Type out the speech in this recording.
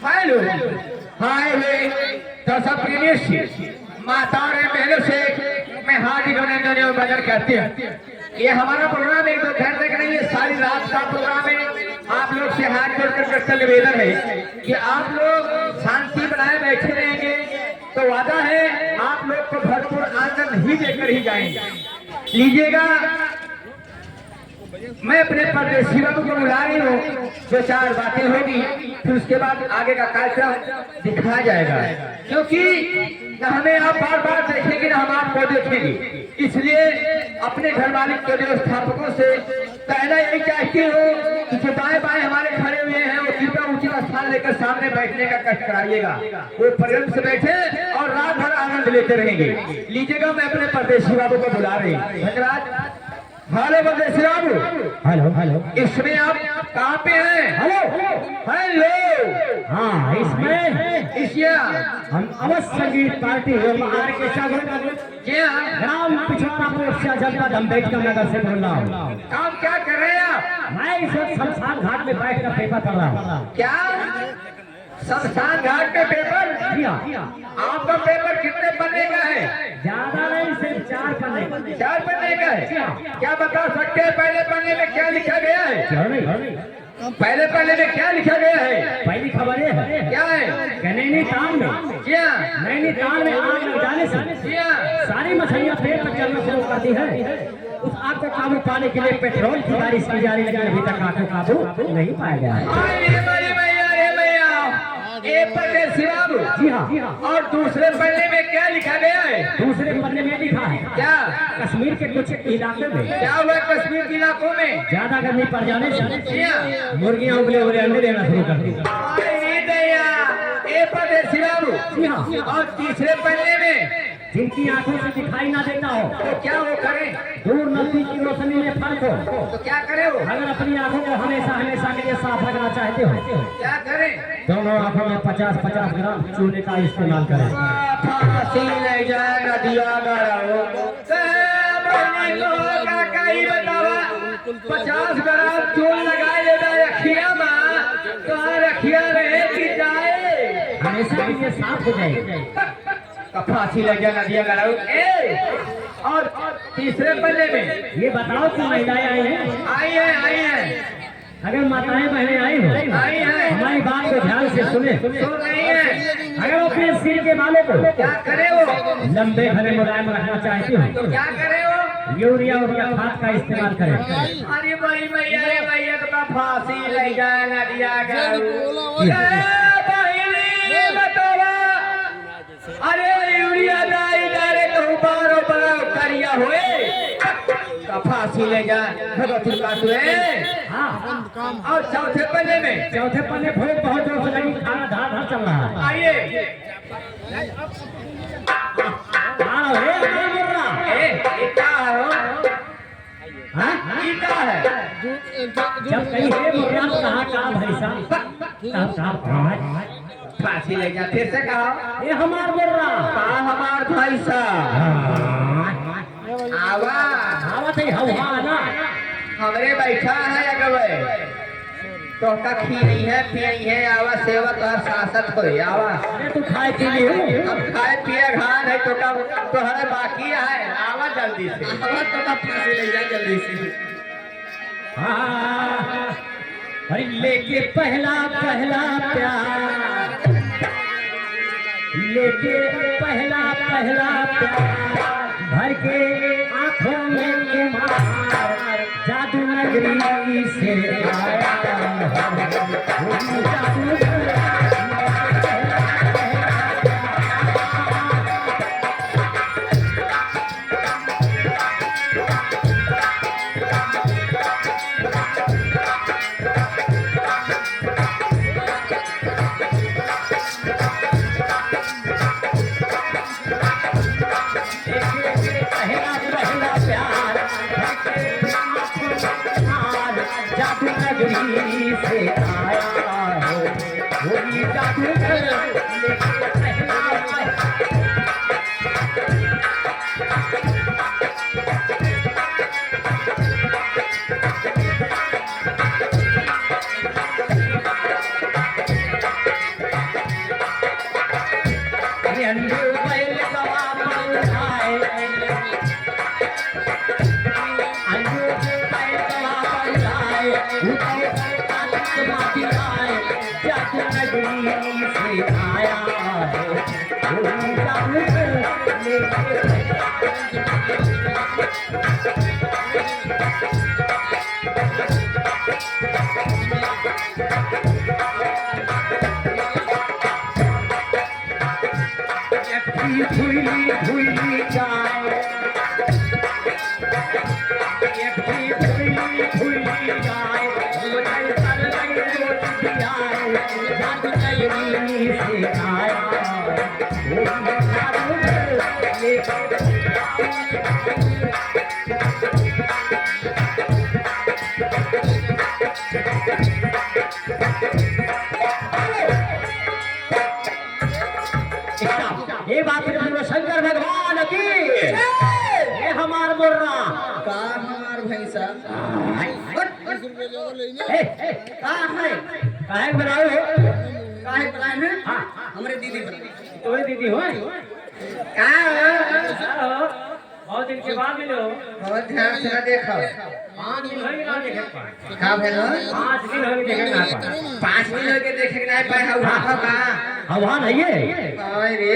Hello hi वे तो सब माताओं और बहनों से मैं हार्दिक अभिनंदन बजर कहती हूँ। ये हमारा प्रोग्राम एक दो घर तक नहीं, ये सारी रात का प्रोग्राम है। आप लोग से हाथ जोड़कर करता निवेदन है कि आप लोग शांति बनाए बैठे रहेंगे तो वादा है आप लोग को भरपूर आनंद ही देकर ही जाएंगे। लीजिएगा, मैं अपने परदेसी बाबू को बुला रही हूँ, दो चार बातें होगी, फिर उसके बाद आगे का कार्यक्रम दिखाया जाएगा। क्योंकि न हमें आप बार बार देखेंगे, न हम आपको देखेंगे, इसलिए अपने घर मालिक के व्यवस्थापकों से कहना यही चाहती हूँ कि जो बाएं बाएं हमारे खड़े हुए हैं वो कृपया उचित स्थान लेकर सामने बैठने का कष्ट कराइएगा। वो प्रेम से बैठे और रात भर आनंद लेते रहेंगे। लीजिएगा, मैं अपने परदेसी बाबू को बुला रही हूँ। धन्यवाद। हेलो परदेसी बाबू। हेलो हेलो, इसमें आप कहाँ पे हैं? Hello hello. हाँ, इसमें इसिया हम अवश्य संगीत पार्टी ग्राम पिछड़ा मोर्चा जनपद अम्बेडकर नगर से बोल रहा हूँ। काम क्या कर रहे हैं आप? मैं इस वक्त शमशान घाट में बैठ कर पेपर पढ़ रहा हूँ। क्या शमशान घाट पे पेपर? जी हाँ। आपका पेपर कितने पन्ने का है? ज्यादा नहीं, सिर्फ 4 पन्ने। 4 पन्ने का है? क्या बता सकते हैं पहले पन्ने में क्या लिखा गया है? पहले पन्ने में क्या लिखा गया है? पहली खबर ये है, क्या है? नैनीताल में क्या? नैनीताल में आग लग जाने से क्या? सारी मछलियाँ पेट पर चलना शुरू करती है। उस आग को काबू पाने के लिए पेट्रोल की बारिश की जा रही है, लेकिन अभी तक आग को काबू नहीं पाया गया है। एक पन्ने सिवाब। जी हाँ। और दूसरे पन्ने में क्या लिखा गया है? दूसरे पन्ने में लिखा है, क्या? कश्मीर के कुछ इलाकों में क्या हुआ? कश्मीर के इलाकों में ज्यादा गर्मी पड़ जाने से क्या? मुर्गियाँ उबले हुए अंडे देना शुरू कर दी। जी हाँ। और तीसरे पन्ने में जिनकी आंखों से दिखाई ना देता हो तो क्या वो करें? दूर नजदीक की रोशनी में फर्क हो तो क्या करे वो? अगर अपनी आंखों को हमेशा हमेशा के लिए साफ रखना चाहते हो, क्या करें? दोनों आंखों में 50-50 ग्राम चूने का इस्तेमाल करें। फांसी ले जाएगा दिया गया 50 ग्राम चून लगाए लेगा रखिया माँ तो रखिया रहे कि जाए हमेशा के लिए साफ हो जाएगी। फांसी लग जाएगा दिया गया। और तीसरे पन्ने में ये बताओ कि महिलाएं आई हैं? आई है। अगर माताएं बहनें आई हो, आई है। हमारी बात को ध्यान से सुने। तो नहीं है। अगर अपने सिर के बालों को क्या करे वो? लंबे घने मुलायम रखना चाहती हो तो क्या करे वो? यूरिया और खाद का इस्तेमाल करें। अरे बड़ी मैया तो फांसी ले जाएगा दिया गया। अरे यूरिया दाई डाले कहूँ बारो बड़ा करिया हुए फांसी ले जाए भगवती काटुए। हाँ, और चौथे पन्ने में चौथे पन्ने भूख बहुत जोर से लगी, खाना धार चल रहा है। आइए। क्या है? जब कहीं कहा भाई साहब फांसी ले जा। फिर से कहा ये हमार बोल रहा कहा हमार भाई साहब आवा हवा थे हवा ना हमरे बैठा है अगवे तो का खीरी है पियई है आवा सेवा तो शासत हो आवा अरे तू खाए पी ली हो अब खाए पिए घान है तो का तोहरे बाकी है आवा जल्दी से आवा तो का फांसी ले जा जल्दी से। हाँ, अरे लेके पहला पहला प्यार, लेके पहला पहला प्यार, भर के आंखों में खुमार, जादू नगरी से आया जादू से आया हो वही जादू धुली जाए ये बात शंकर भगवान की ये हमार बोल रहा का हमार भैंसा काहे बनाओ काहे बनाए हैं हाँ हमरे दीदी बनाई तुम्हारी दीदी हो का बहुत दिन के बाद मिले हो बहुत ध्यान से ना देखो 5 दिन हो गए ना देखे पाए का भेलो 5 दिन हो गए देखे ना पाए 5 दिन हो के देखे के नहीं पाए हवा का हवा नहीं है ओए रे